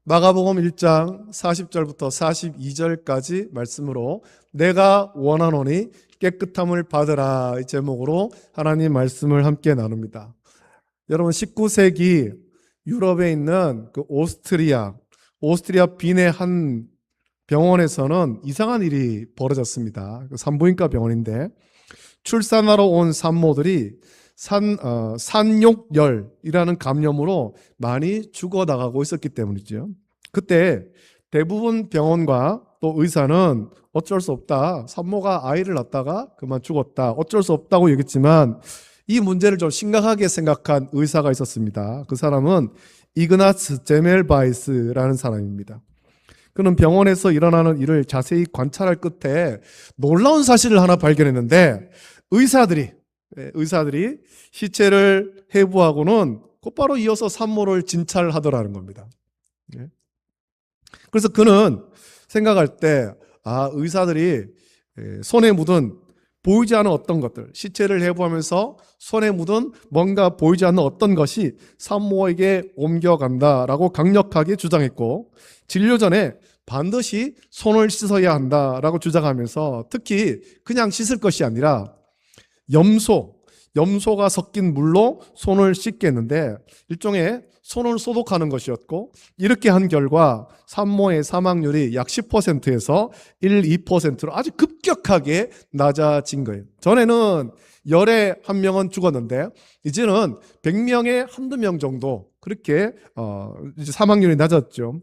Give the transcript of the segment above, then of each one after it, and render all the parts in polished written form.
마가복음 1장 40절부터 42절까지 말씀으로 내가 원하노니 깨끗함을 받으라 이 제목으로 하나님 말씀을 함께 나눕니다. 여러분 19세기 유럽에 있는 그 오스트리아 빈의 한 병원에서는 이상한 일이 벌어졌습니다. 산부인과 병원인데 출산하러 온 산모들이 산욕열이라는 감염으로 많이 죽어나가고 있었기 때문이죠. 그때 대부분 병원과 또 의사는 어쩔 수 없다. 산모가 아이를 낳다가 그만 죽었다. 어쩔 수 없다고 얘기했지만 이 문제를 좀 심각하게 생각한 의사가 있었습니다. 그 사람은 이그나츠 제멜바이스라는 사람입니다. 그는 병원에서 일어나는 일을 자세히 관찰할 끝에 놀라운 사실을 하나 발견했는데 의사들이 시체를 해부하고는 곧바로 이어서 산모를 진찰하더라는 겁니다. 그래서 그는 생각할 때 의사들이 손에 묻은 보이지 않는 어떤 것들, 시체를 해부하면서 손에 묻은 뭔가 보이지 않는 어떤 것이 산모에게 옮겨간다라고 강력하게 주장했고, 진료 전에 반드시 손을 씻어야 한다라고 주장하면서 특히 그냥 씻을 것이 아니라 염소가 섞인 물로 손을 씻겠는데 일종의 손을 소독하는 것이었고, 이렇게 한 결과 산모의 사망률이 약 10%에서 2%로 아주 급격하게 낮아진 거예요. 전에는 열에 한 명은 죽었는데 이제는 100명에 한두 명 정도 그렇게 이제 사망률이 낮았죠.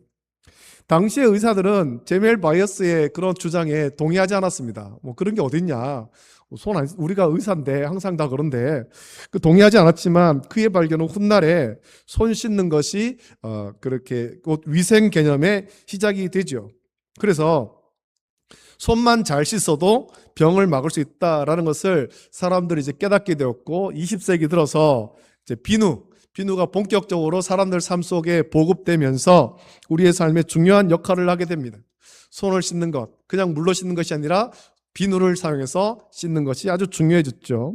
당시의 의사들은 제멜 바이어스의 그런 주장에 동의하지 않았습니다. 뭐 그런 게 어딨냐. 우리가 의사인데 항상 다 그런데 동의하지 않았지만 그의 발견은 훗날에 손 씻는 것이 그렇게 위생 개념의 시작이 되죠. 그래서 손만 잘 씻어도 병을 막을 수 있다라는 것을 사람들이 이제 깨닫게 되었고 20세기 들어서 이제 비누가 본격적으로 사람들 삶 속에 보급되면서 우리의 삶에 중요한 역할을 하게 됩니다. 손을 씻는 것, 그냥 물로 씻는 것이 아니라 비누를 사용해서 씻는 것이 아주 중요해졌죠.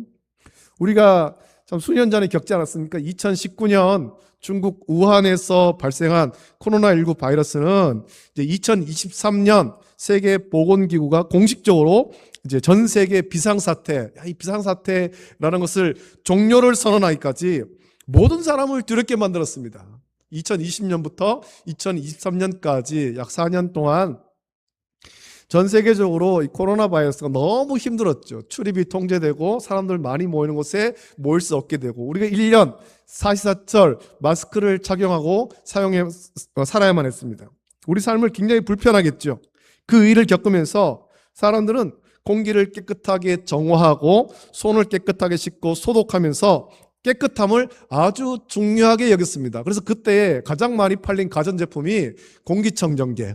우리가 참 수년 전에 겪지 않았습니까? 2019년 중국 우한에서 발생한 코로나19 바이러스는 이제 2023년 세계보건기구가 공식적으로 이제 전 세계 비상사태, 이 비상사태라는 것을 종료를 선언하기까지 모든 사람을 두렵게 만들었습니다. 2020년부터 2023년까지 약 4년 동안 전 세계적으로 이 코로나 바이러스가 너무 힘들었죠. 출입이 통제되고 사람들 많이 모이는 곳에 모일 수 없게 되고 우리가 1년 44철 마스크를 착용하고 살아야만 했습니다. 우리 삶을 굉장히 불편하겠죠. 그 일을 겪으면서 사람들은 공기를 깨끗하게 정화하고 손을 깨끗하게 씻고 소독하면서 깨끗함을 아주 중요하게 여겼습니다. 그래서 그때 가장 많이 팔린 가전제품이 공기청정기.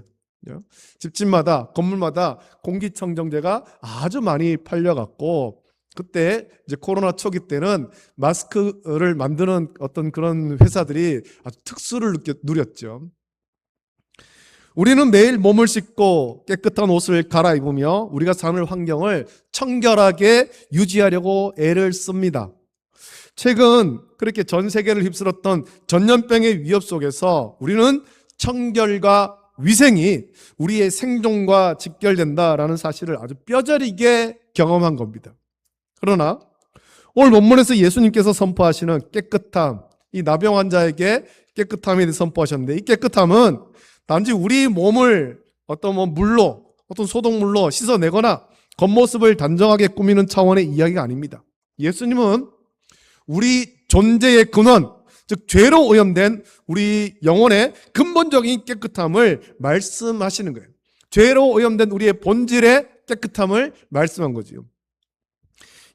집집마다 건물마다 공기청정제가 아주 많이 팔려갔고 그때 이제 코로나 초기 때는 마스크를 만드는 어떤 그런 회사들이 아주 특수를 누렸죠. 우리는 매일 몸을 씻고 깨끗한 옷을 갈아입으며 우리가 사는 환경을 청결하게 유지하려고 애를 씁니다. 최근 그렇게 전 세계를 휩쓸었던 전염병의 위협 속에서 우리는 청결과 위생이 우리의 생존과 직결된다라는 사실을 아주 뼈저리게 경험한 겁니다. 그러나 오늘 본문에서 예수님께서 선포하시는 깨끗함, 이 나병 환자에게 깨끗함에 대해 선포하셨는데 이 깨끗함은 단지 우리 몸을 어떤 소독물로 씻어내거나 겉모습을 단정하게 꾸미는 차원의 이야기가 아닙니다. 예수님은 우리 존재의 근원, 즉 죄로 오염된 우리 영혼의 근본적인 깨끗함을 말씀하시는 거예요. 죄로 오염된 우리의 본질의 깨끗함을 말씀한 거지요.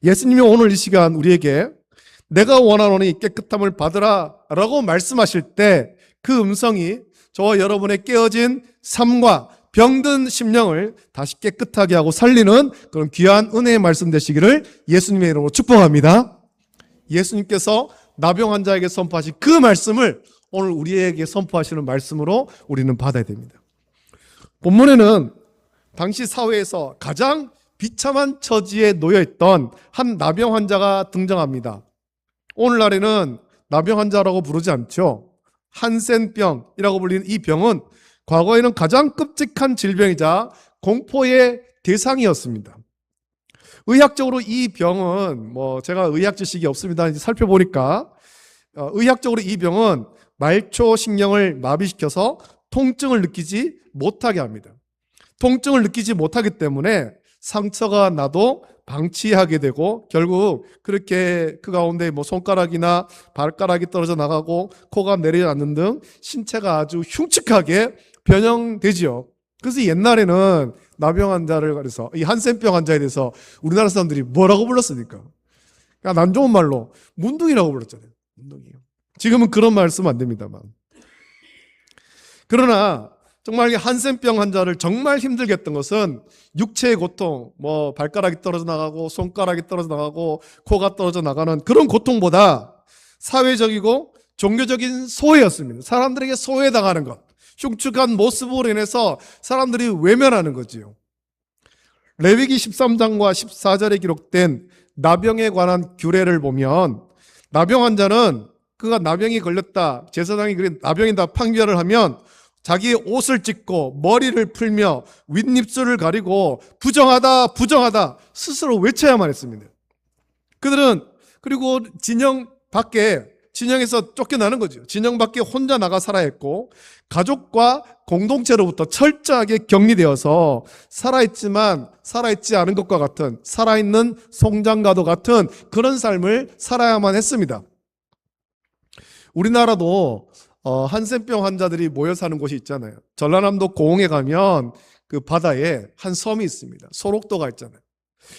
예수님이 오늘 이 시간 우리에게 내가 원하노니 깨끗함을 받으라 라고 말씀하실 때 그 음성이 저와 여러분의 깨어진 삶과 병든 심령을 다시 깨끗하게 하고 살리는 그런 귀한 은혜의 말씀 되시기를 예수님의 이름으로 축복합니다. 예수님께서 나병 환자에게 선포하신 그 말씀을 오늘 우리에게 선포하시는 말씀으로 우리는 받아야 됩니다. 본문에는 당시 사회에서 가장 비참한 처지에 놓여있던 한 나병 환자가 등장합니다. 오늘날에는 나병 환자라고 부르지 않죠. 한센병이라고 불리는 이 병은 과거에는 가장 끔찍한 질병이자 공포의 대상이었습니다. 의학적으로 이 병은 제가 의학 지식이 없습니다. 이제 살펴보니까 의학적으로 이 병은 말초신경을 마비시켜서 통증을 느끼지 못하게 합니다. 통증을 느끼지 못하기 때문에 상처가 나도 방치하게 되고 결국 그렇게 그 가운데 손가락이나 발가락이 떨어져 나가고 코가 내려앉는 등 신체가 아주 흉측하게 변형되지요. 그래서 옛날에는 나병 환자를 그래서 이 한센병 환자에 대해서 우리나라 사람들이 뭐라고 불렀습니까? 그러니까 난 좋은 말로 문둥이라고 불렀잖아요. 문둥이요. 지금은 그런 말 쓰면 안 됩니다만. 그러나 정말 이 한센병 환자를 정말 힘들게 했던 것은 육체의 고통, 발가락이 떨어져 나가고 손가락이 떨어져 나가고 코가 떨어져 나가는 그런 고통보다 사회적이고 종교적인 소외였습니다. 사람들에게 소외당하는 것, 흉측한 모습으로 인해서 사람들이 외면하는 거지요. 레위기 13장과 14절에 기록된 나병에 관한 규례를 보면 나병 환자는 그가 나병이 걸렸다, 제사장이 나병이다 판결을 하면 자기의 옷을 찢고 머리를 풀며 윗입술을 가리고 부정하다 부정하다 스스로 외쳐야만 했습니다. 그들은 그리고 진영에서 쫓겨나는 거죠. 진영 밖에 혼자 나가 살아야 했고 가족과 공동체로부터 철저하게 격리되어서 살아있지만 살아있지 않은 것과 같은 살아있는 송장과도 같은 그런 삶을 살아야만 했습니다. 우리나라도 한센병 환자들이 모여 사는 곳이 있잖아요. 전라남도 고흥에 가면 그 바다에 한 섬이 있습니다. 소록도가 있잖아요.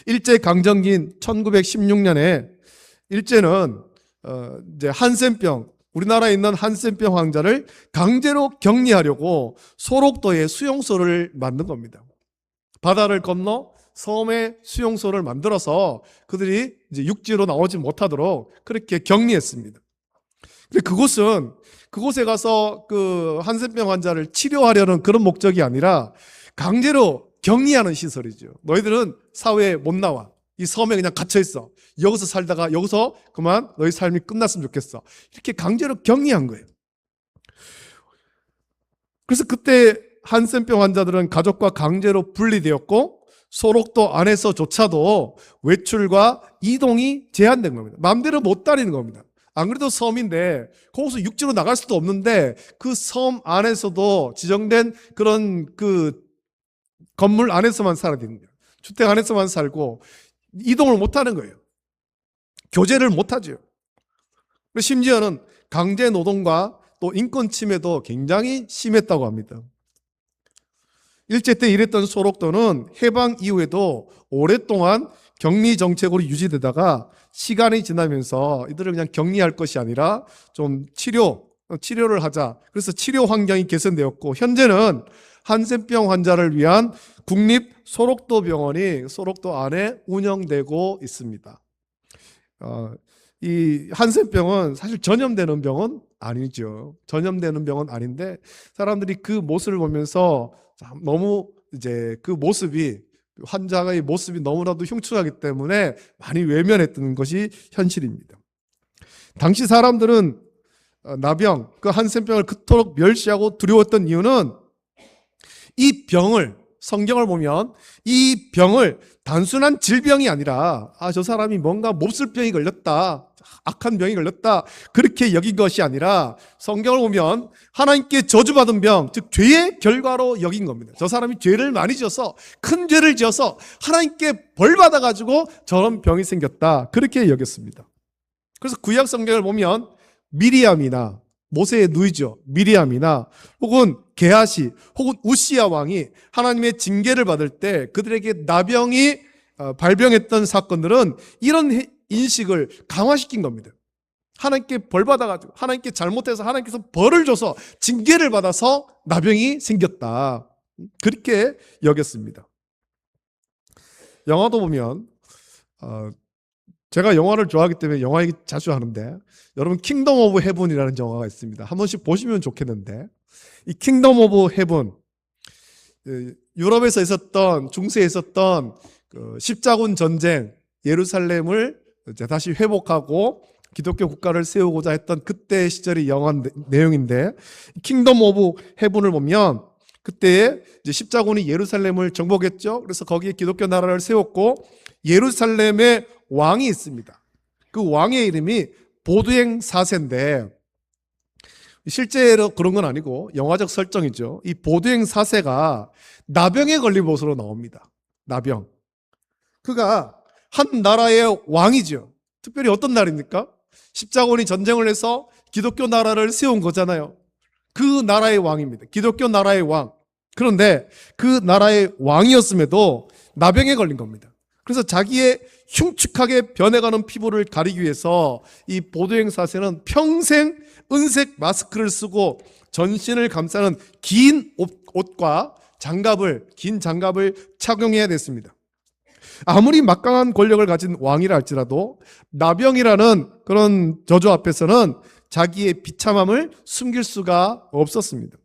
일제 강점기인 1916년에 일제는 이제 한센병, 우리나라에 있는 한센병 환자를 강제로 격리하려고 소록도에 수용소를 만든 겁니다. 바다를 건너 섬에 수용소를 만들어서 그들이 이제 육지로 나오지 못하도록 그렇게 격리했습니다. 근데 그곳에 가서 그 한센병 환자를 치료하려는 그런 목적이 아니라 강제로 격리하는 시설이죠. 너희들은 사회에 못 나와. 이 섬에 그냥 갇혀 있어. 여기서 살다가 여기서 그만 너희 삶이 끝났으면 좋겠어. 이렇게 강제로 격리한 거예요. 그래서 그때 한센병 환자들은 가족과 강제로 분리되었고 소록도 안에서조차도 외출과 이동이 제한된 겁니다. 마음대로 못 다니는 겁니다. 안 그래도 섬인데 거기서 육지로 나갈 수도 없는데 그 섬 안에서도 지정된 그런 그 건물 안에서만 살아야 됩니다. 주택 안에서만 살고 이동을 못 하는 거예요. 교제를 못 하죠. 심지어는 강제 노동과 또 인권 침해도 굉장히 심했다고 합니다. 일제 때 일했던 소록도는 해방 이후에도 오랫동안 격리 정책으로 유지되다가 시간이 지나면서 이들을 그냥 격리할 것이 아니라 좀 치료를 하자. 그래서 치료 환경이 개선되었고 현재는 한센병 환자를 위한 국립 소록도 병원이 소록도 안에 운영되고 있습니다. 이 한센병은 사실 전염되는 병은 아니죠. 전염되는 병은 아닌데 사람들이 그 모습을 보면서 너무 이제 그 모습이 환자의 모습이 너무나도 흉측하기 때문에 많이 외면했던 것이 현실입니다. 당시 사람들은 나병, 그 한센병을 그토록 멸시하고 두려웠던 이유는 이 병을 성경을 보면 이 병을 단순한 질병이 아니라 저 사람이 뭔가 몹쓸 병이 걸렸다, 악한 병이 걸렸다 그렇게 여긴 것이 아니라 성경을 보면 하나님께 저주받은 병, 즉 죄의 결과로 여긴 겁니다. 저 사람이 죄를 많이 지어서 큰 죄를 지어서 하나님께 벌 받아가지고 저런 병이 생겼다 그렇게 여겼습니다. 그래서 구약 성경을 보면 미리암이나 모세의 누이죠. 미리암이나 혹은 게하시 혹은 우시야 왕이 하나님의 징계를 받을 때 그들에게 나병이 발병했던 사건들은 이런 인식을 강화시킨 겁니다. 하나님께 벌 받아가지고 하나님께 잘못해서 하나님께서 벌을 줘서 징계를 받아서 나병이 생겼다 그렇게 여겼습니다. 영화도 보면 제가 영화를 좋아하기 때문에 영화 얘기 자주 하는데 여러분 킹덤 오브 헤븐이라는 영화가 있습니다. 한 번씩 보시면 좋겠는데 이 킹덤 오브 헤븐 유럽에서 있었던 중세에 있었던 그 십자군 전쟁 예루살렘을 이제 다시 회복하고 기독교 국가를 세우고자 했던 그때의 시절이 영한 내용인데, 킹덤 오브 헤븐을 보면 그때에 이제 십자군이 예루살렘을 정복했죠. 그래서 거기에 기독교 나라를 세웠고 예루살렘에 왕이 있습니다. 그 왕의 이름이 보드행 4세인데 실제로 그런 건 아니고 영화적 설정이죠. 이 보드행 4세가 나병에 걸린 모습으로 나옵니다. 나병. 그가 한 나라의 왕이죠. 특별히 어떤 날입니까? 십자군이 전쟁을 해서 기독교 나라를 세운 거잖아요. 그 나라의 왕입니다. 기독교 나라의 왕. 그런데 그 나라의 왕이었음에도 나병에 걸린 겁니다. 그래서 자기의 흉측하게 변해가는 피부를 가리기 위해서 이 보드행 4세는 평생 은색 마스크를 쓰고 전신을 감싸는 긴 옷과 긴 장갑을 착용해야 됐습니다. 아무리 막강한 권력을 가진 왕이라 할지라도 나병이라는 그런 저주 앞에서는 자기의 비참함을 숨길 수가 없었습니다.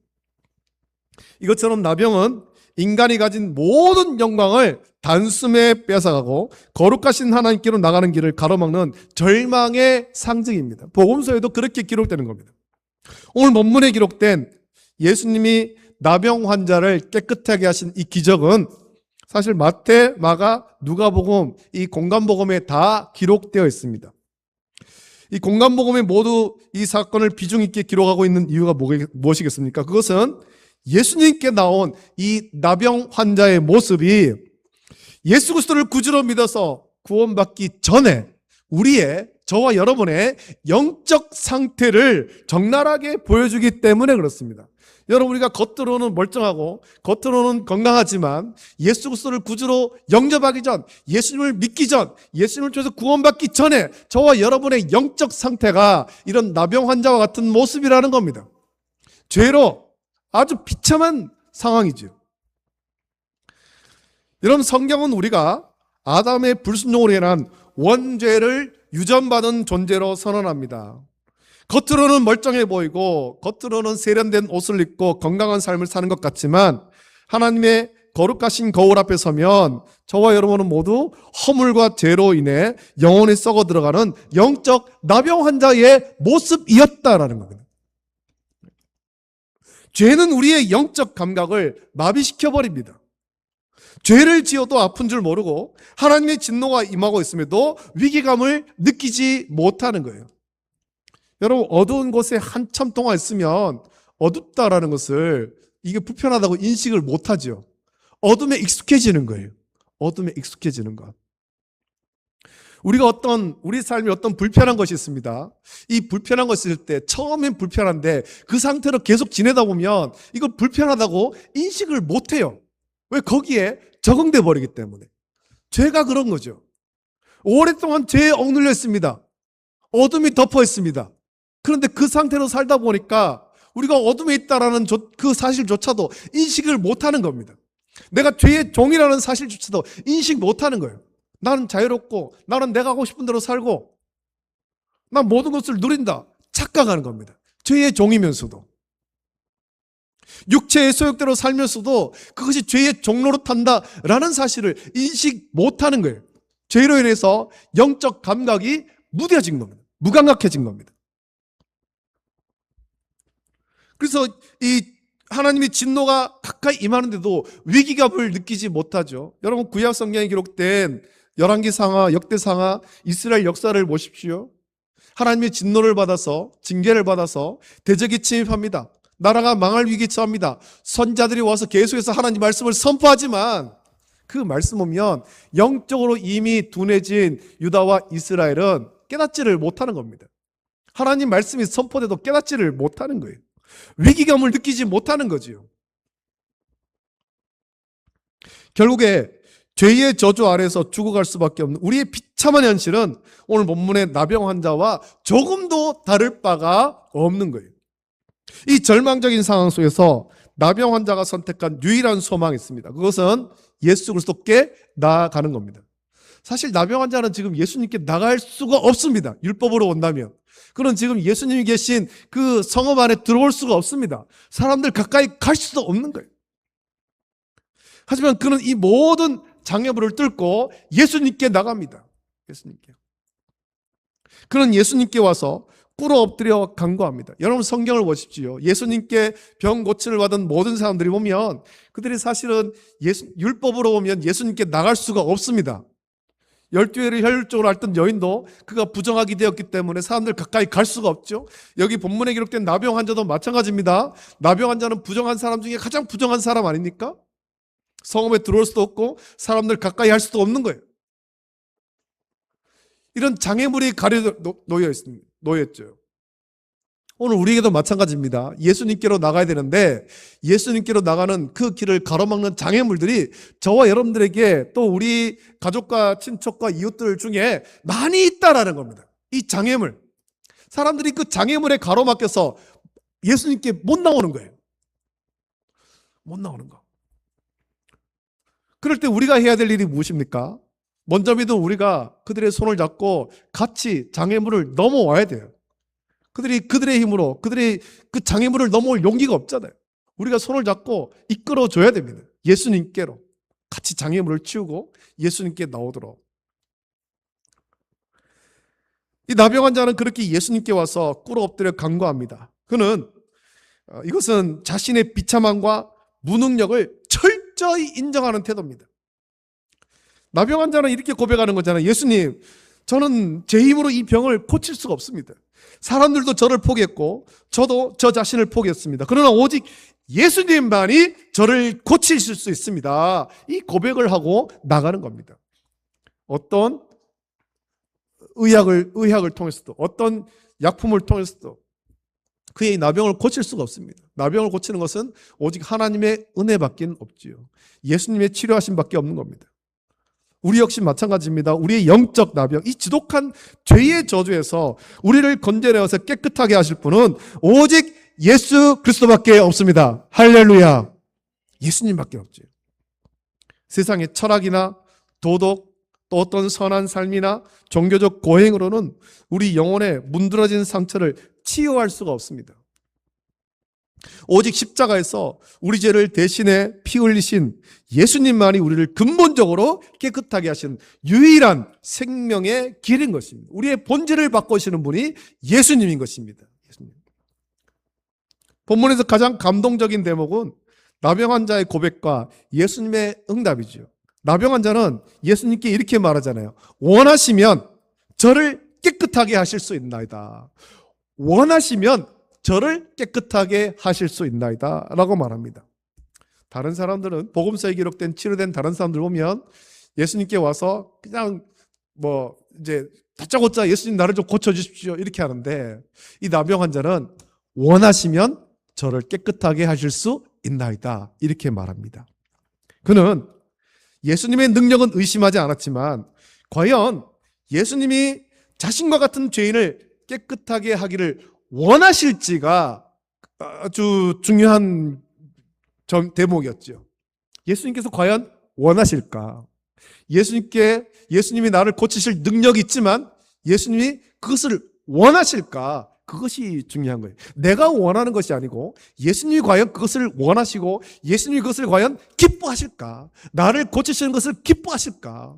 이것처럼 나병은 인간이 가진 모든 영광을 단숨에 뺏어가고 거룩하신 하나님께로 나가는 길을 가로막는 절망의 상징입니다. 복음서에도 그렇게 기록되는 겁니다. 오늘 본문에 기록된 예수님이 나병 환자를 깨끗하게 하신 이 기적은 사실 마태, 마가, 누가복음, 이 공간복음에 다 기록되어 있습니다. 이 공간복음에 모두 이 사건을 비중 있게 기록하고 있는 이유가 무엇이겠습니까? 그것은 예수님께 나온 이 나병 환자의 모습이 예수 그리스도를 구주로 믿어서 구원받기 전에 저와 여러분의 영적 상태를 적나라하게 보여주기 때문에 그렇습니다. 여러분, 우리가 겉으로는 멀쩡하고 겉으로는 건강하지만 예수 그리스도를 구주로 영접하기 전, 예수님을 믿기 전, 예수님을 통해서 구원받기 전에 저와 여러분의 영적 상태가 이런 나병 환자와 같은 모습이라는 겁니다. 죄로 아주 비참한 상황이죠. 여러분, 성경은 우리가 아담의 불순종으로 인한 원죄를 유전받은 존재로 선언합니다. 겉으로는 멀쩡해 보이고 겉으로는 세련된 옷을 입고 건강한 삶을 사는 것 같지만 하나님의 거룩하신 거울 앞에 서면 저와 여러분은 모두 허물과 죄로 인해 영혼이 썩어 들어가는 영적 나병 환자의 모습이었다라는 겁니다. 죄는 우리의 영적 감각을 마비시켜버립니다. 죄를 지어도 아픈 줄 모르고 하나님의 진노가 임하고 있음에도 위기감을 느끼지 못하는 거예요. 여러분, 어두운 곳에 한참 동안 있으면 어둡다라는 것을 이게 불편하다고 인식을 못하죠. 어둠에 익숙해지는 거예요. 어둠에 익숙해지는 것. 우리 삶에 어떤 불편한 것이 있습니다. 이 불편한 것이 있을 때 처음엔 불편한데 그 상태로 계속 지내다 보면 이걸 불편하다고 인식을 못해요. 왜? 거기에 적응돼 버리기 때문에. 죄가 그런 거죠. 오랫동안 죄에 억눌려 있습니다. 어둠이 덮어 있습니다. 그런데 그 상태로 살다 보니까 우리가 어둠에 있다라는 그 사실조차도 인식을 못하는 겁니다. 내가 죄의 종이라는 사실조차도 인식 못하는 거예요. 나는 자유롭고 나는 내가 하고 싶은 대로 살고 난 모든 것을 누린다 착각하는 겁니다. 죄의 종이면서도 육체의 소욕대로 살면서도 그것이 죄의 종로로 탄다라는 사실을 인식 못하는 거예요. 죄로 인해서 영적 감각이 무뎌진 겁니다. 무감각해진 겁니다. 그래서 이 하나님의 진노가 가까이 임하는데도 위기감을 느끼지 못하죠. 여러분, 구약 성경에 기록된 열왕기상하, 역대상하, 이스라엘 역사를 보십시오. 하나님의 진노를 받아서, 징계를 받아서 대적이 침입합니다. 나라가 망할 위기에 처합니다. 선자들이 와서 계속해서 하나님 말씀을 선포하지만 그 말씀 보면 영적으로 이미 둔해진 유다와 이스라엘은 깨닫지를 못하는 겁니다. 하나님 말씀이 선포돼도 깨닫지를 못하는 거예요. 위기감을 느끼지 못하는 거지요. 결국에 죄의 저주 아래에서 죽어갈 수밖에 없는 우리의 비참한 현실은 오늘 본문의 나병 환자와 조금도 다를 바가 없는 거예요. 이 절망적인 상황 속에서 나병 환자가 선택한 유일한 소망이 있습니다. 그것은 예수 그리스도께 나아가는 겁니다. 사실 나병 환자는 지금 예수님께 나갈 수가 없습니다. 율법으로 온다면. 그는 지금 예수님이 계신 그 성읍 안에 들어올 수가 없습니다. 사람들 가까이 갈 수도 없는 거예요. 하지만 그는 이 모든 장애물을 뚫고 예수님께 나갑니다. 예수님께. 그런 예수님께 와서 꿇어 엎드려 간구합니다. 여러분 성경을 보십시오. 예수님께 병 고침을 받은 모든 사람들이 보면 그들이 사실은 율법으로 보면 예수님께 나갈 수가 없습니다. 12회를 혈육적으로 앓던 여인도 그가 부정하게 되었기 때문에 사람들 가까이 갈 수가 없죠. 여기 본문에 기록된 나병 환자도 마찬가지입니다. 나병 환자는 부정한 사람 중에 가장 부정한 사람 아닙니까? 성읍에 들어올 수도 없고 사람들 가까이 할 수도 없는 거예요. 이런 장애물이 놓여있죠. 오늘 우리에게도 마찬가지입니다. 예수님께로 나가야 되는데 예수님께로 나가는 그 길을 가로막는 장애물들이 저와 여러분들에게 또 우리 가족과 친척과 이웃들 중에 많이 있다라는 겁니다. 이 장애물. 사람들이 그 장애물에 가로막혀서 예수님께 못 나오는 거예요. 못 나오는 거. 그럴 때 우리가 해야 될 일이 무엇입니까? 먼저 믿은 우리가 그들의 손을 잡고 같이 장애물을 넘어와야 돼요. 그들의 힘으로 그들의 그 장애물을 넘어올 용기가 없잖아요. 우리가 손을 잡고 이끌어줘야 됩니다. 예수님께로 같이 장애물을 치우고 예수님께 나오도록. 이 나병 환자는 그렇게 예수님께 와서 꿇어 엎드려 간구합니다. 그는 이것은 자신의 비참함과 무능력을 철저히 인정하는 태도입니다. 나병 환자는 이렇게 고백하는 거잖아요. 예수님, 저는 제 힘으로 이 병을 고칠 수가 없습니다. 사람들도 저를 포기했고 저도 저 자신을 포기했습니다. 그러나 오직 예수님만이 저를 고치실 수 있습니다. 이 고백을 하고 나가는 겁니다. 어떤 의학을 통해서도 어떤 약품을 통해서도 그의 나병을 고칠 수가 없습니다. 나병을 고치는 것은 오직 하나님의 은혜밖에 없지요. 예수님의 치료하심밖에 없는 겁니다. 우리 역시 마찬가지입니다. 우리의 영적 나병, 이 지독한 죄의 저주에서 우리를 건져내어서 깨끗하게 하실 분은 오직 예수 그리스도밖에 없습니다. 할렐루야. 예수님밖에 없지. 세상의 철학이나 도덕, 또 어떤 선한 삶이나 종교적 고행으로는 우리 영혼에 문드러진 상처를 치유할 수가 없습니다. 오직 십자가에서 우리 죄를 대신에 피 흘리신 예수님만이 우리를 근본적으로 깨끗하게 하시는 유일한 생명의 길인 것입니다. 우리의 본질을 바꾸시는 분이 예수님인 것입니다. 예수님. 본문에서 가장 감동적인 대목은 나병 환자의 고백과 예수님의 응답이죠. 나병 환자는 예수님께 이렇게 말하잖아요. 원하시면 저를 깨끗하게 하실 수 있나이다. 원하시면 저를 깨끗하게 하실 수 있나이다 라고 말합니다. 다른 사람들은 복음서에 기록된 치료된 다른 사람들 보면 예수님께 와서 그냥 이제 다짜고짜 예수님 나를 좀 고쳐주십시오 이렇게 하는데 이 나병 환자는 원하시면 저를 깨끗하게 하실 수 있나이다 이렇게 말합니다. 그는 예수님의 능력은 의심하지 않았지만 과연 예수님이 자신과 같은 죄인을 깨끗하게 하기를 원하실지가 아주 중요한 대목이었죠. 예수님께서 과연 원하실까? 예수님이 나를 고치실 능력이 있지만 예수님이 그것을 원하실까? 그것이 중요한 거예요. 내가 원하는 것이 아니고 예수님이 과연 그것을 원하시고 예수님이 그것을 과연 기뻐하실까? 나를 고치시는 것을 기뻐하실까?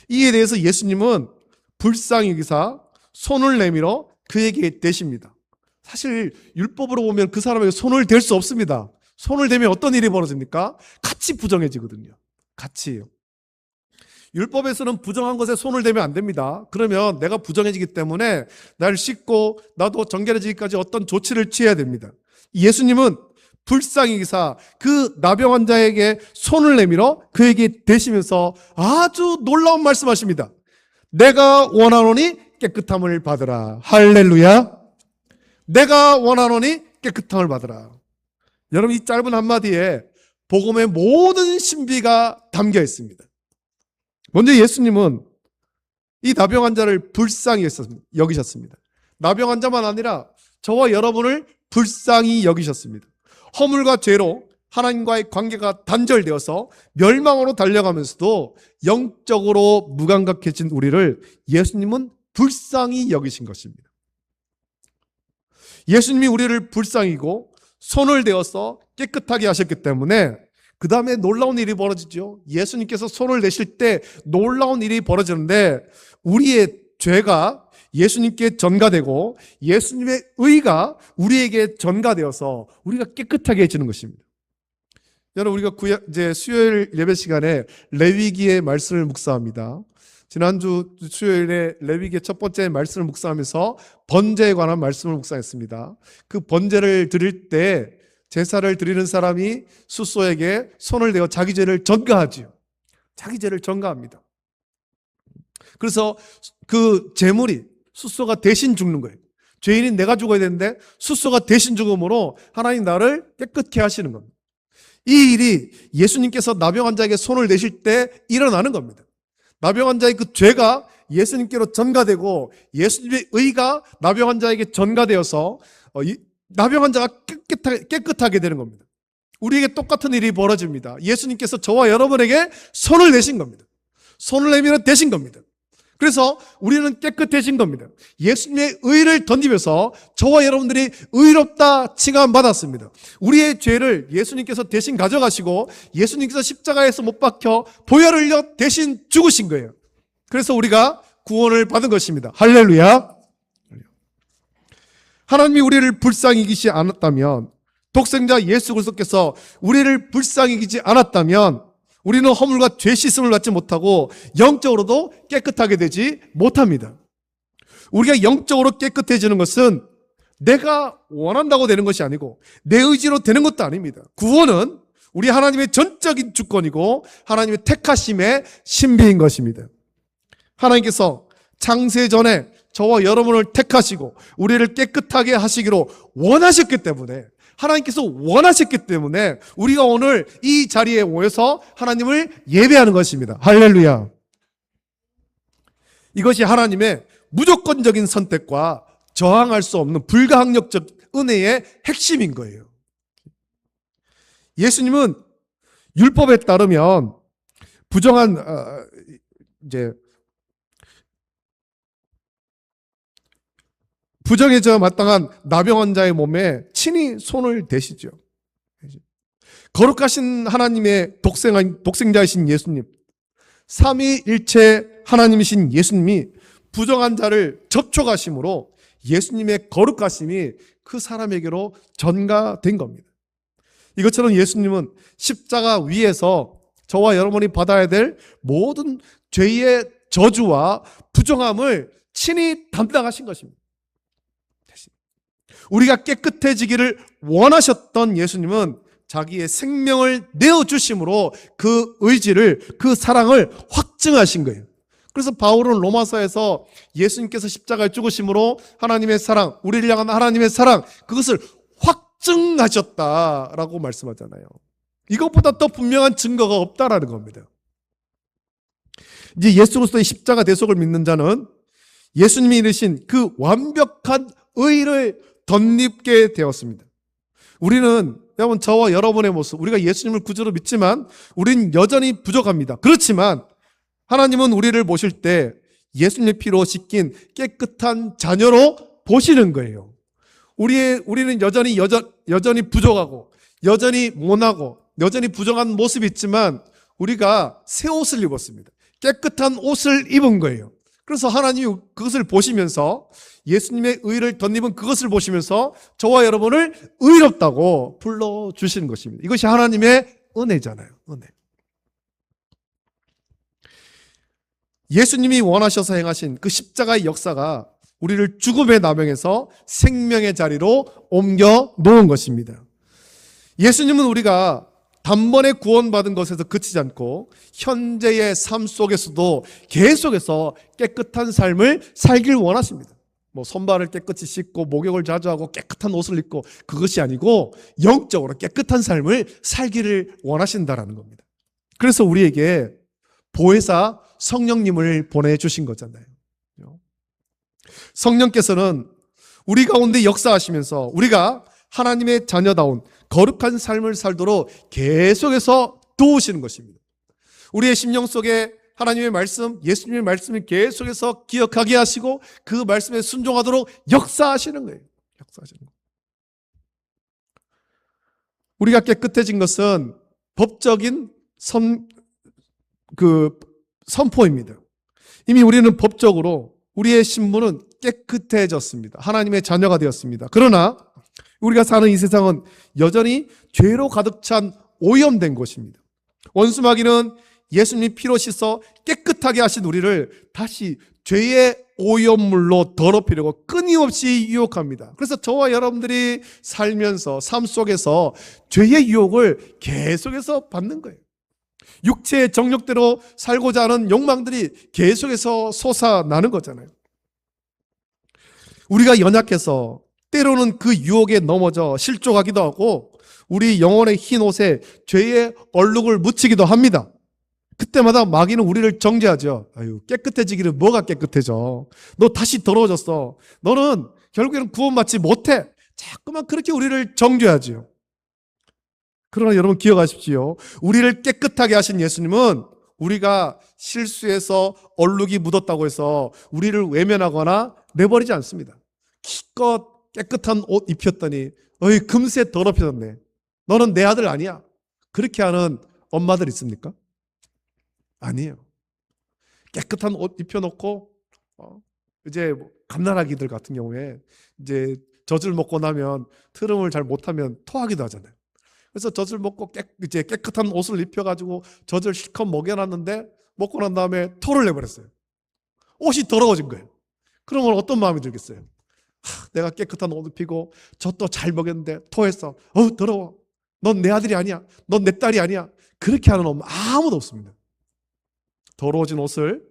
이에 대해서 예수님은 불쌍히 여기사 손을 내밀어 그에게 대십니다. 사실 율법으로 보면 그 사람에게 손을 댈 수 없습니다. 손을 대면 어떤 일이 벌어집니까? 같이 부정해지거든요. 같이요. 율법에서는 부정한 것에 손을 대면 안 됩니다. 그러면 내가 부정해지기 때문에 날 씻고 나도 정결해지기까지 어떤 조치를 취해야 됩니다. 예수님은 불쌍히 기사 그 나병 환자에게 손을 내밀어 그에게 대시면서 아주 놀라운 말씀하십니다. 내가 원하노니 깨끗함을 받으라. 할렐루야. 내가 원하노니 깨끗함을 받으라. 여러분 이 짧은 한마디에 복음의 모든 신비가 담겨 있습니다. 먼저 예수님은 이 나병 환자를 불쌍히 여기셨습니다. 나병 환자만 아니라 저와 여러분을 불쌍히 여기셨습니다. 허물과 죄로 하나님과의 관계가 단절되어서 멸망으로 달려가면서도 영적으로 무감각해진 우리를 예수님은 불쌍히 여기신 것입니다. 예수님이 우리를 불쌍히고 손을 대어서 깨끗하게 하셨기 때문에 그 다음에 놀라운 일이 벌어지죠. 예수님께서 손을 내실 때 놀라운 일이 벌어지는데 우리의 죄가 예수님께 전가되고 예수님의 의가 우리에게 전가되어서 우리가 깨끗하게 해지는 것입니다. 여러분, 우리가 이제 수요일 예배 시간에 레위기의 말씀을 묵상합니다. 지난주 수요일에 레위기의 첫 번째 말씀을 묵상하면서 번제에 관한 말씀을 묵상했습니다. 그 번제를 드릴 때 제사를 드리는 사람이 숫소에게 손을 대어 자기 죄를 전가하지요. 자기 죄를 전가합니다. 그래서 그 제물이 숫소가 대신 죽는 거예요. 죄인인 내가 죽어야 되는데 숫소가 대신 죽음으로 하나님 나를 깨끗게 하시는 겁니다. 이 일이 예수님께서 나병 환자에게 손을 내실 때 일어나는 겁니다. 나병 환자의 그 죄가 예수님께로 전가되고 예수님의 의가 나병 환자에게 전가되어서 나병 환자가 깨끗하게 되는 겁니다. 우리에게 똑같은 일이 벌어집니다. 예수님께서 저와 여러분에게 손을 내신 겁니다. 손을 내밀어 대신 겁니다. 그래서 우리는 깨끗해진 겁니다. 예수님의 의를 던지면서 저와 여러분들이 의롭다 칭함받았습니다. 우리의 죄를 예수님께서 대신 가져가시고 예수님께서 십자가에서 못 박혀 보혈을 흘려 대신 죽으신 거예요. 그래서 우리가 구원을 받은 것입니다. 할렐루야. 하나님이 우리를 불쌍히 여기지 않았다면, 독생자 예수 그리스도께서 우리를 불쌍히 여기지 않았다면 우리는 허물과 죄 씻음을 받지 못하고 영적으로도 깨끗하게 되지 못합니다. 우리가 영적으로 깨끗해지는 것은 내가 원한다고 되는 것이 아니고 내 의지로 되는 것도 아닙니다. 구원은 우리 하나님의 전적인 주권이고 하나님의 택하심의 신비인 것입니다. 하나님께서 창세 전에 저와 여러분을 택하시고 우리를 깨끗하게 하시기로 원하셨기 때문에, 하나님께서 원하셨기 때문에 우리가 오늘 이 자리에 모여서 하나님을 예배하는 것입니다. 할렐루야. 이것이 하나님의 무조건적인 선택과 저항할 수 없는 불가항력적 은혜의 핵심인 거예요. 예수님은 율법에 따르면 부정한 부정해져 마땅한 나병 환자의 몸에 친히 손을 대시죠. 거룩하신 하나님의 독생자이신 예수님, 삼위일체 하나님이신 예수님이 부정한 자를 접촉하심으로 예수님의 거룩하심이 그 사람에게로 전가된 겁니다. 이것처럼 예수님은 십자가 위에서 저와 여러분이 받아야 될 모든 죄의 저주와 부정함을 친히 담당하신 것입니다. 우리가 깨끗해지기를 원하셨던 예수님은 자기의 생명을 내어주심으로 그 의지를, 그 사랑을 확증하신 거예요. 그래서 바울은 로마서에서 예수님께서 십자가에 죽으심으로 하나님의 사랑, 우리를 향한 하나님의 사랑, 그것을 확증하셨다라고 말씀하잖아요. 이것보다 더 분명한 증거가 없다라는 겁니다. 이제 예수 그리스도의 십자가 대속을 믿는 자는 예수님이 이르신 그 완벽한 의를 덧입게 되었습니다. 우리는 여러분, 저와 여러분의 모습, 우리가 예수님을 구주로 믿지만 우리는 여전히 부족합니다. 그렇지만 하나님은 우리를 보실 때 예수님의 피로 씻긴 깨끗한 자녀로 보시는 거예요. 우리는 여전히 부족하고 여전히 모나고 여전히 부정한 모습이 있지만 우리가 새 옷을 입었습니다. 깨끗한 옷을 입은 거예요. 그래서 하나님이 그것을 보시면서, 예수님의 의를 덧입은 그것을 보시면서 저와 여러분을 의롭다고 불러주시는 것입니다. 이것이 하나님의 은혜잖아요. 은혜. 예수님이 원하셔서 행하신 그 십자가의 역사가 우리를 죽음의 나병에서 생명의 자리로 옮겨 놓은 것입니다. 예수님은 우리가 단번에 구원받은 것에서 그치지 않고 현재의 삶 속에서도 계속해서 깨끗한 삶을 살길 원하십니다. 손발을 깨끗이 씻고 목욕을 자주 하고 깨끗한 옷을 입고, 그것이 아니고 영적으로 깨끗한 삶을 살기를 원하신다라는 겁니다. 그래서 우리에게 보혜사 성령님을 보내주신 거잖아요. 성령께서는 우리 가운데 역사하시면서 우리가 하나님의 자녀다운 거룩한 삶을 살도록 계속해서 도우시는 것입니다. 우리의 심령 속에 하나님의 말씀, 예수님의 말씀을 계속해서 기억하게 하시고 그 말씀에 순종하도록 역사하시는 거예요. 역사하시는 거예요. 우리가 깨끗해진 것은 법적인 선포입니다. 이미 우리는 법적으로 우리의 신분은 깨끗해졌습니다. 하나님의 자녀가 되었습니다. 그러나 우리가 사는 이 세상은 여전히 죄로 가득 찬 오염된 곳입니다. 원수마귀는 예수님이 피로 씻어 깨끗하게 하신 우리를 다시 죄의 오염물로 더럽히려고 끊임없이 유혹합니다. 그래서 저와 여러분들이 살면서 삶 속에서 죄의 유혹을 계속해서 받는 거예요. 육체의 정욕대로 살고자 하는 욕망들이 계속해서 솟아나는 거잖아요. 우리가 연약해서 때로는 그 유혹에 넘어져 실족하기도 하고 우리 영혼의 흰 옷에 죄의 얼룩을 묻히기도 합니다. 그때마다 마귀는 우리를 정죄하죠. 아유, 깨끗해지기를 뭐가 깨끗해져. 너 다시 더러워졌어. 너는 결국에는 구원받지 못해. 자꾸만 그렇게 우리를 정죄하지요. 그러나 여러분 기억하십시오. 우리를 깨끗하게 하신 예수님은 우리가 실수해서 얼룩이 묻었다고 해서 우리를 외면하거나 내버리지 않습니다. 기껏 깨끗한 옷 입혔더니 어이 금세 더럽혀졌네. 너는 내 아들 아니야. 그렇게 하는 엄마들 있습니까? 아니에요. 깨끗한 옷 입혀놓고 이제 갓난아기들 같은 경우에 이제 젖을 먹고 나면 트름을 잘 못하면 토하기도 하잖아요. 그래서 젖을 먹고 이제 깨끗한 옷을 입혀가지고 젖을 실컷 먹여놨는데 먹고 난 다음에 토를 내버렸어요. 옷이 더러워진 거예요. 그러면 어떤 마음이 들겠어요? 내가 깨끗한 옷 입히고 젖도 잘 먹였는데 토했어. 더러워. 넌 내 아들이 아니야. 넌 내 딸이 아니야. 그렇게 하는 엄마 아무도 없습니다. 더러워진 옷을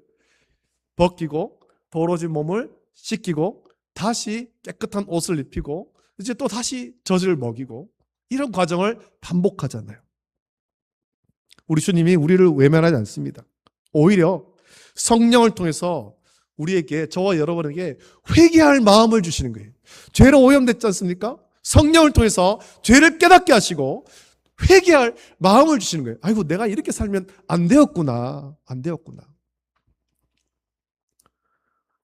벗기고 더러워진 몸을 씻기고 다시 깨끗한 옷을 입히고 이제 또 다시 젖을 먹이고 이런 과정을 반복하잖아요. 우리 주님이 우리를 외면하지 않습니다. 오히려 성령을 통해서 우리에게, 저와 여러분에게 회개할 마음을 주시는 거예요. 죄로 오염됐지 않습니까? 성령을 통해서 죄를 깨닫게 하시고 회개할 마음을 주시는 거예요. 아이고, 내가 이렇게 살면 안 되었구나. 안 되었구나.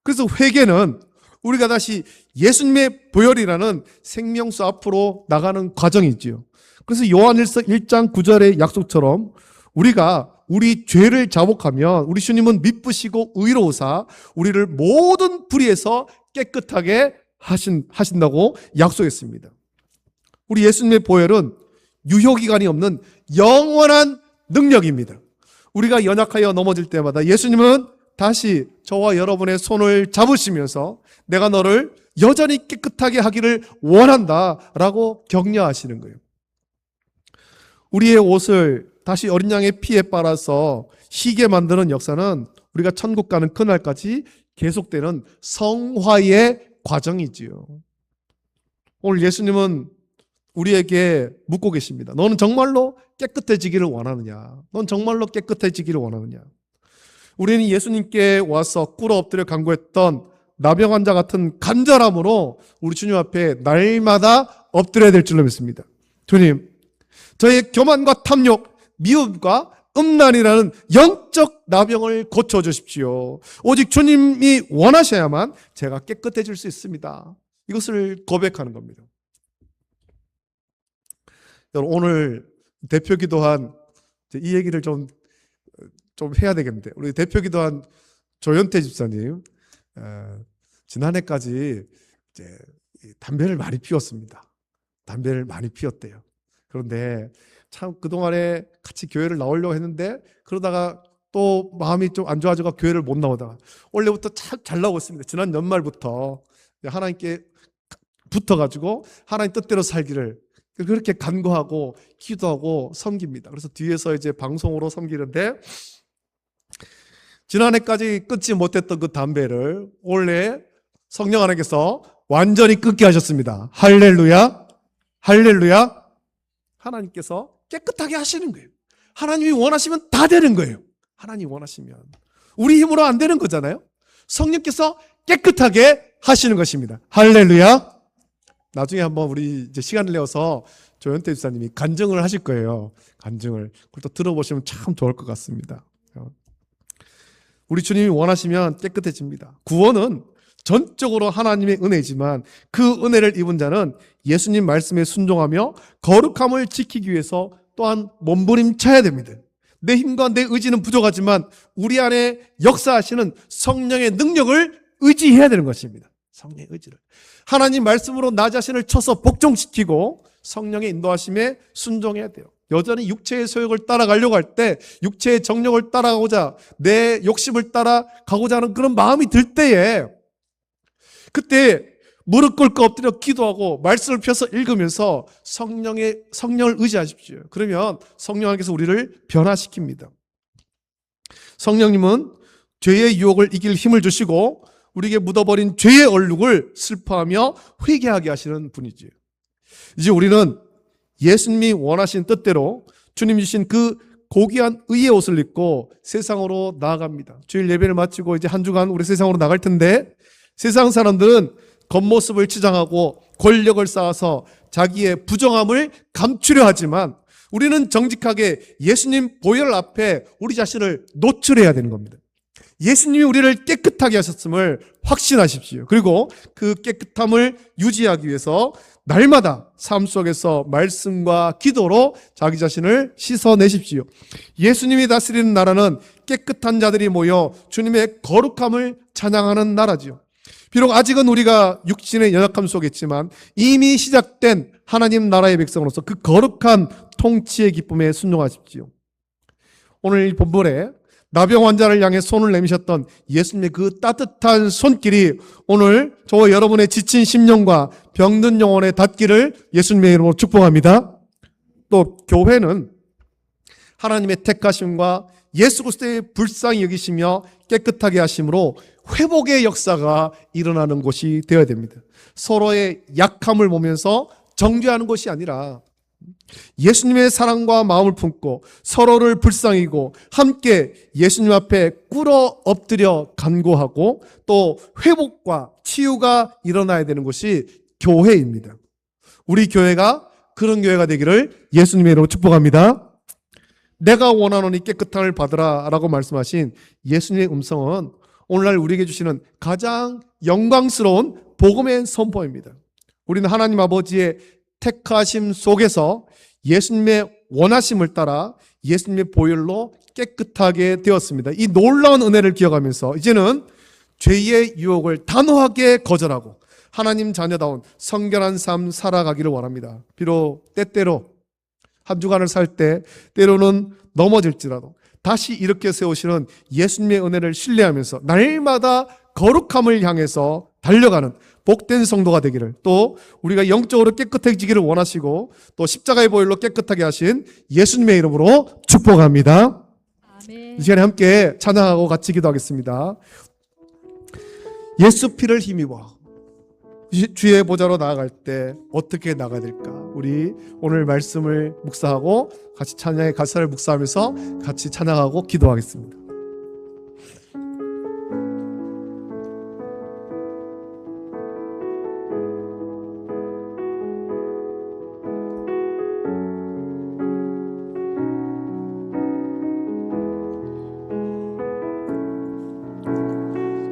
그래서 회개는 우리가 다시 예수님의 보혈이라는 생명수 앞으로 나가는 과정이지요. 그래서 요한일서 1장 9절의 약속처럼 우리가 우리 죄를 자복하면 우리 주님은 미쁘시고 의로우사 우리를 모든 불의에서 깨끗하게 하신다고 약속했습니다. 우리 예수님의 보혈은 유효기간이 없는 영원한 능력입니다. 우리가 연약하여 넘어질 때마다 예수님은 다시 저와 여러분의 손을 잡으시면서 내가 너를 여전히 깨끗하게 하기를 원한다라고 격려하시는 거예요. 우리의 옷을 다시 어린 양의 피에 빨아서 희게 만드는 역사는 우리가 천국 가는 그날까지 계속되는 성화의 과정이지요. 오늘 예수님은 우리에게 묻고 계십니다. 너는 정말로 깨끗해지기를 원하느냐? 넌 정말로 깨끗해지기를 원하느냐? 우리는 예수님께 와서 꿇어 엎드려 간구했던 나병 환자 같은 간절함으로 우리 주님 앞에 날마다 엎드려야 될 줄로 믿습니다. 주님, 저의 교만과 탐욕, 미움과 음란이라는 영적 나병을 고쳐주십시오. 오직 주님이 원하셔야만 제가 깨끗해질 수 있습니다. 이것을 고백하는 겁니다. 여러분, 오늘 대표 기도한 이 얘기를 좀 해야 되겠는데, 우리 대표 기도한 조현태 집사님, 지난해까지 이제 담배를 많이 피웠습니다. 담배를 많이 피웠대요. 그런데 참 그동안에 같이 교회를 나오려고 했는데 그러다가 또 마음이 좀 안 좋아져서 교회를 못 나오다가 원래부터 참 잘 나오고 있습니다. 지난 연말부터 하나님께 붙어가지고 하나님 뜻대로 살기를 그렇게 간구하고 기도하고 섬깁니다. 그래서 뒤에서 이제 방송으로 섬기는데 지난해까지 끊지 못했던 그 담배를 올해 성령 하나님께서 완전히 끊게 하셨습니다. 할렐루야, 할렐루야. 하나님께서 깨끗하게 하시는 거예요. 하나님이 원하시면 다 되는 거예요. 하나님이 원하시면. 우리 힘으로 안 되는 거잖아요. 성령께서 깨끗하게 하시는 것입니다. 할렐루야. 나중에 한번 우리 이제 시간을 내어서 조현태 집사님이 간증을 하실 거예요. 간증을. 그걸 또 들어보시면 참 좋을 것 같습니다. 우리 주님이 원하시면 깨끗해집니다. 구원은 전적으로 하나님의 은혜이지만 그 은혜를 입은 자는 예수님 말씀에 순종하며 거룩함을 지키기 위해서 또한 몸부림쳐야 됩니다. 내 힘과 내 의지는 부족하지만 우리 안에 역사하시는 성령의 능력을 의지해야 되는 것입니다. 성령의 의지를. 하나님 말씀으로 나 자신을 쳐서 복종시키고 성령의 인도하심에 순종해야 돼요. 여전히 육체의 소욕을 따라가려고 할 때, 육체의 정욕을 따라가고자, 내 욕심을 따라가고자 하는 그런 마음이 들 때에, 그때 무릎 꿇고 엎드려 기도하고 말씀을 펴서 읽으면서 성령을 의지하십시오. 그러면 성령께서 우리를 변화시킵니다. 성령님은 죄의 유혹을 이길 힘을 주시고 우리에게 묻어버린 죄의 얼룩을 슬퍼하며 회개하게 하시는 분이지요. 이제 우리는 예수님이 원하신 뜻대로 주님 주신 그 고귀한 의의 옷을 입고 세상으로 나아갑니다. 주일 예배를 마치고 이제 한 주간 우리 세상으로 나갈 텐데, 세상 사람들은 겉모습을 치장하고 권력을 쌓아서 자기의 부정함을 감추려 하지만 우리는 정직하게 예수님 보혈 앞에 우리 자신을 노출해야 되는 겁니다. 예수님이 우리를 깨끗하게 하셨음을 확신하십시오. 그리고 그 깨끗함을 유지하기 위해서 날마다 삶 속에서 말씀과 기도로 자기 자신을 씻어내십시오. 예수님이 다스리는 나라는 깨끗한 자들이 모여 주님의 거룩함을 찬양하는 나라지요. 비록 아직은 우리가 육신의 연약함 속에 있지만 이미 시작된 하나님 나라의 백성으로서 그 거룩한 통치의 기쁨에 순종하십시오. 오늘 이 본문에 나병 환자를 향해 손을 내미셨던 예수님의 그 따뜻한 손길이 오늘 저와 여러분의 지친 심령과 병든 영혼에 닿기를 예수님의 이름으로 축복합니다. 또 교회는 하나님의 택하심과 예수 그리스도의 불쌍히 여기시며 깨끗하게 하심으로 회복의 역사가 일어나는 곳이 되어야 됩니다. 서로의 약함을 보면서 정죄하는 것이 아니라 예수님의 사랑과 마음을 품고 서로를 불쌍히고 함께 예수님 앞에 꿇어 엎드려 간구하고 또 회복과 치유가 일어나야 되는 것이 교회입니다. 우리 교회가 그런 교회가 되기를 예수님의 이름으로 축복합니다. 내가 원하노니 깨끗함을 받으라 라고 말씀하신 예수님의 음성은 오늘날 우리에게 주시는 가장 영광스러운 복음의 선포입니다. 우리는 하나님 아버지의 택하심 속에서 예수님의 원하심을 따라 예수님의 보혈로 깨끗하게 되었습니다. 이 놀라운 은혜를 기억하면서 이제는 죄의 유혹을 단호하게 거절하고 하나님 자녀다운 성결한 삶 살아가기를 원합니다. 비록 때때로 한 주간을 살 때 때로는 넘어질지라도 다시 일으켜 세우시는 예수님의 은혜를 신뢰하면서 날마다 거룩함을 향해서 달려가는 복된 성도가 되기를, 또 우리가 영적으로 깨끗해지기를 원하시고 또 십자가의 보혈로 깨끗하게 하신 예수님의 이름으로 축복합니다. 아멘. 이 시간에 함께 찬양하고 같이 기도하겠습니다. 예수 피를 힘입어 주의 보좌로 나아갈 때 어떻게 나가야 될까? 우리 오늘 말씀을 묵상하고 같이 찬양의 가사를 묵상하면서 같이 찬양하고 기도하겠습니다.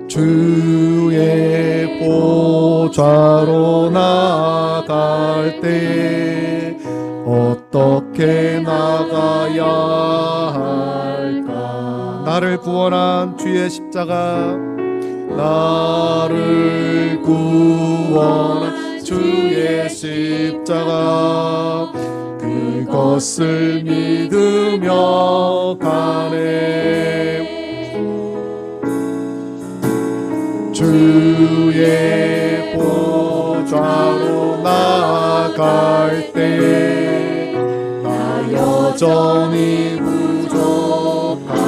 주의 보좌로 나아갈 때 어떻게 나가야 할까? 나를 구원한 주의 십자가, 나를 구원한 주의 십자가, 그것을 믿으며 가네. 주의 보좌로 나아갈 때 나 여전히 부족하나,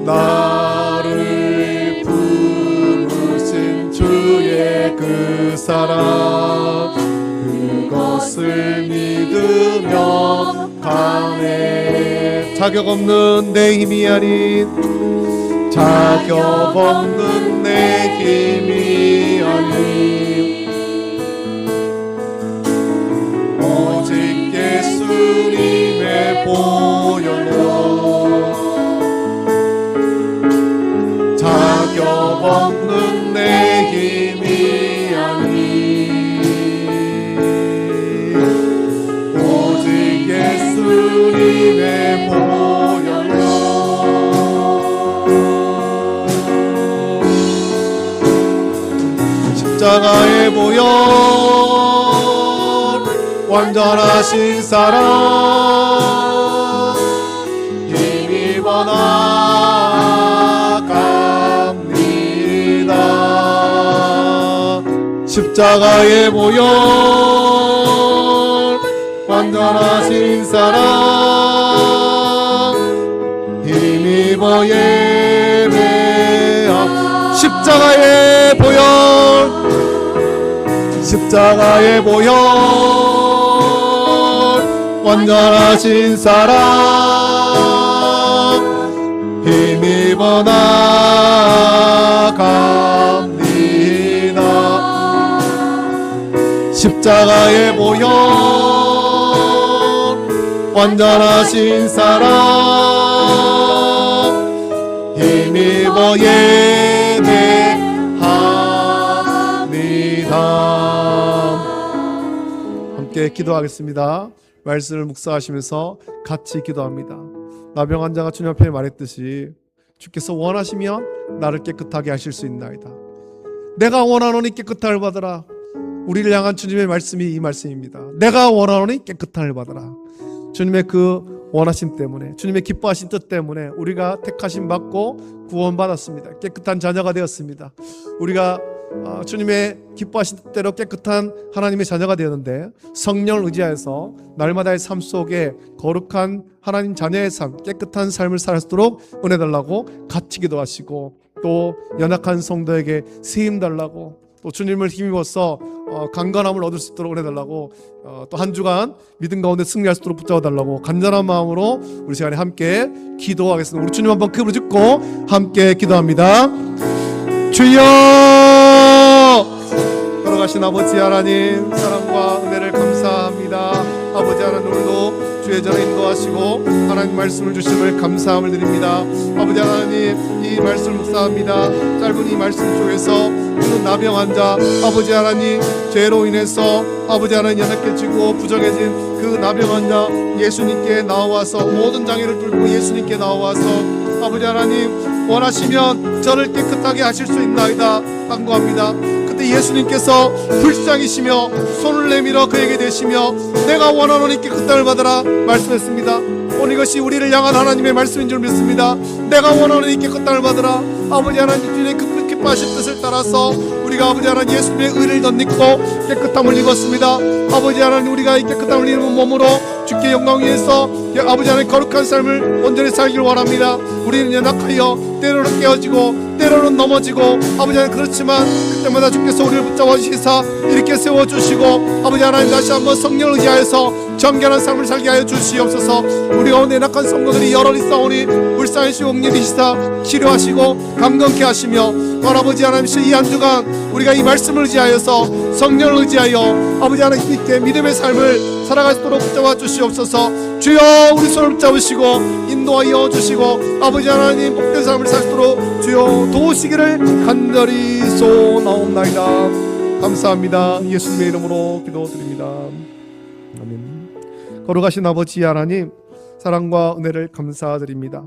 나를 부르신 주의 그 사랑, 그것을 믿으며 가네. 자격 없는 내 힘이 아닌, 자격 없는 내 힘이 아닌 오직 예수님의 보혈로, 자격 없는 내 힘이 아닌 십자가의 보혈 완전하신 사랑 힘입어 나갑니다. 십자가의 보혈 완전하신 사랑 힘입어 예배하. 십자가의 보혈 십자가의 보혈 완전하신 사랑 힘입어 나갑니다. 십자가의 보혈 완전하신 사랑 힘입어 예배합니다. 함께 기도하겠습니다. 말씀을 묵상하시면서 같이 기도합니다. 나병 환자가 주님 앞에 말했듯이 주께서 원하시면 나를 깨끗하게 하실 수 있나이다. 내가 원하노니 깨끗함을 받으라. 우리를 향한 주님의 말씀이 이 말씀입니다. 내가 원하노니 깨끗함을 받으라. 주님의 그 원하심 때문에, 주님의 기뻐하신 뜻 때문에 우리가 택하심 받고 구원받았습니다. 깨끗한 자녀가 되었습니다. 우리가 주님의 기뻐하신 뜻대로 깨끗한 하나님의 자녀가 되었는데, 성령을 의지하여서 날마다의 삶 속에 거룩한 하나님 자녀의 삶, 깨끗한 삶을 살 수 있도록 은혜 달라고 같이 기도하시고, 또 연약한 성도에게 세임 달라고, 또 주님을 힘입어서 강건함을 얻을 수 있도록 은혜 달라고, 또 한 주간 믿음 가운데 승리할 수 있도록 붙잡아 달라고 간절한 마음으로 우리 시간에 함께 기도하겠습니다. 우리 주님 한번 크게 부르짖고 함께 기도합니다. 주여, 걸어가신 아버지 하나님, 사랑과 은혜를 감사합니다. 아버지 하나님, 오늘도 주의 전에 인도하시고 하나님 말씀을 주심을 감사함을 드립니다. 아버지 하나님, 이 말씀을 묵상합니다. 짧은 이 말씀 속에서 그 나병 환자, 아버지 하나님, 죄로 인해서 아버지 하나님 연약해지고 부정해진 그 나병 환자 예수님께 나와서, 모든 장애를 뚫고 예수님께 나와서 아버지 하나님, 원하시면 저를 깨끗하게 하실 수 있나이다 간구합니다. 그때 예수님께서 불쌍히시며 손을 내밀어 그에게 대시며 내가 원하노니 깨끗함을 받아라 말씀했습니다. 오늘 이것이 우리를 향한 하나님의 말씀인 줄 믿습니다. 내가 원하노니 깨끗함을 받아라. 아버지 하나님, 주님의 그 기뻐하신 뜻을 따라서 우리가 아버지 하나님 예수님의 의를 덧입고 깨끗함을 입었습니다. 아버지 하나님, 우리가 이 깨끗함을 입은 몸으로 주께 영광 위해서 아버지 하나님 거룩한 삶을 온전히 살길 원합니다. 우리는 연약하여 때로는 깨어지고 때로는 넘어지고 아버지 하나님, 그렇지만 그때마다 주께서 우리를 붙잡아 주시사 이렇게 세워주시고 아버지 하나님, 다시 한번 성령을 의지하여서 정결한 삶을 살게 하여 주시옵소서. 우리 가운데 연약한 성도들이 여럿 있사오니 불쌍히시고 응립이시사 치료하시고 강건케 하시며, 아버지 하나님, 이 한 주간 우리가 이 말씀을 의지하여서 성령을 의지하여 아버지 하나님 있게 믿음의 삶을 살아갈 수 있도록 붙잡아 주시옵소서. 주여, 우리 손을 붙잡으시고 인도하여 주시고 아버지 하나님 복된 삶을 살 수 있도록 주여 도우시기를 간절히 소나옵나이다. 감사합니다. 예수님의 이름으로 기도드립니다. 아멘. 거룩하신 아버지 하나님, 사랑과 은혜를 감사드립니다.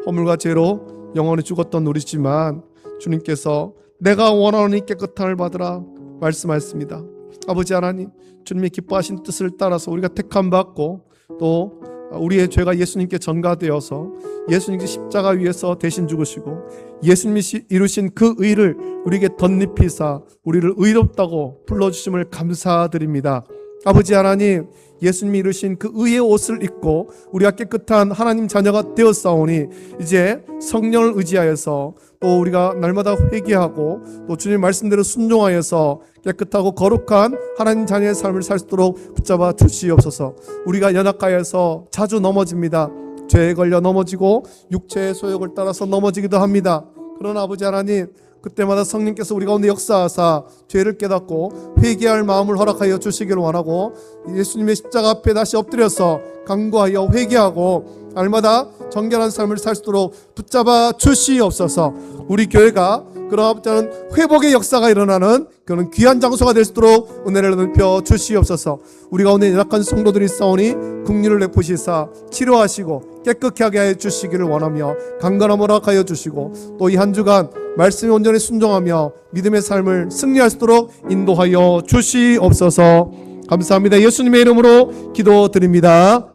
허물과 죄로 영원히 죽었던 우리지만 주님께서 내가 원하노니 깨끗함을 받으라 말씀하셨습니다. 아버지 하나님, 주님의 기뻐하신 뜻을 따라서 우리가 택함 받고 또 우리의 죄가 예수님께 전가되어서 예수님께 십자가 위에서 대신 죽으시고 예수님이 이루신 그 의를 우리에게 덧입히사 우리를 의롭다고 불러주심을 감사드립니다. 아버지 하나님, 예수님이 이루신 그 의의 옷을 입고 우리가 깨끗한 하나님 자녀가 되었사오니 이제 성령을 의지하여서 또 우리가 날마다 회개하고 또 주님 말씀대로 순종하여서 깨끗하고 거룩한 하나님 자녀의 삶을 살 수 있도록 붙잡아 주시옵소서. 우리가 연약하여서 자주 넘어집니다. 죄에 걸려 넘어지고 육체의 소욕을 따라서 넘어지기도 합니다. 그러나 아버지 하나님, 그때마다 성령께서 우리 가운데 역사하사 죄를 깨닫고 회개할 마음을 허락하여 주시기를 원하고 예수님의 십자가 앞에 다시 엎드려서 간구하여 회개하고 날마다 정결한 삶을 살 수 있도록 붙잡아 주시옵소서. 우리 교회가 그러한 회복의 역사가 일어나는 그런 귀한 장소가 될 수 있도록 은혜를 넓혀 주시옵소서. 우리 가운데 연약한 성도들이 싸우니 긍휼을 베푸시사 치료하시고 깨끗하게 하게 해 주시기를 원하며 강건함 허락하여 주시고 또 이 한 주간 말씀에 온전히 순종하며 믿음의 삶을 승리할 수 있도록 인도하여 주시옵소서. 감사합니다. 예수님의 이름으로 기도드립니다.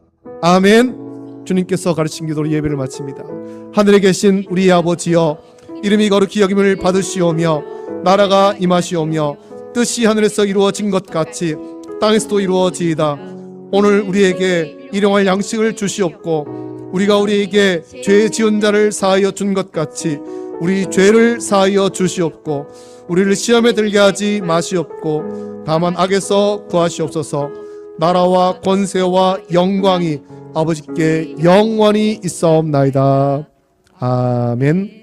아멘. 주님께서 가르친 기도로 예배를 마칩니다. 하늘에 계신 우리 아버지여, 이름이 거룩히 여김을 받으시오며 나라가 임하시오며 뜻이 하늘에서 이루어진 것 같이 땅에서도 이루어지이다. 오늘 우리에게 일용할 양식을 주시옵고 우리가 우리에게 죄 지은 자를 사하여 준 것 같이 우리 죄를 사하여 주시옵고 우리를 시험에 들게 하지 마시옵고 다만 악에서 구하시옵소서. 나라와 권세와 영광이 아버지께 영원히 있사옵나이다. 아멘.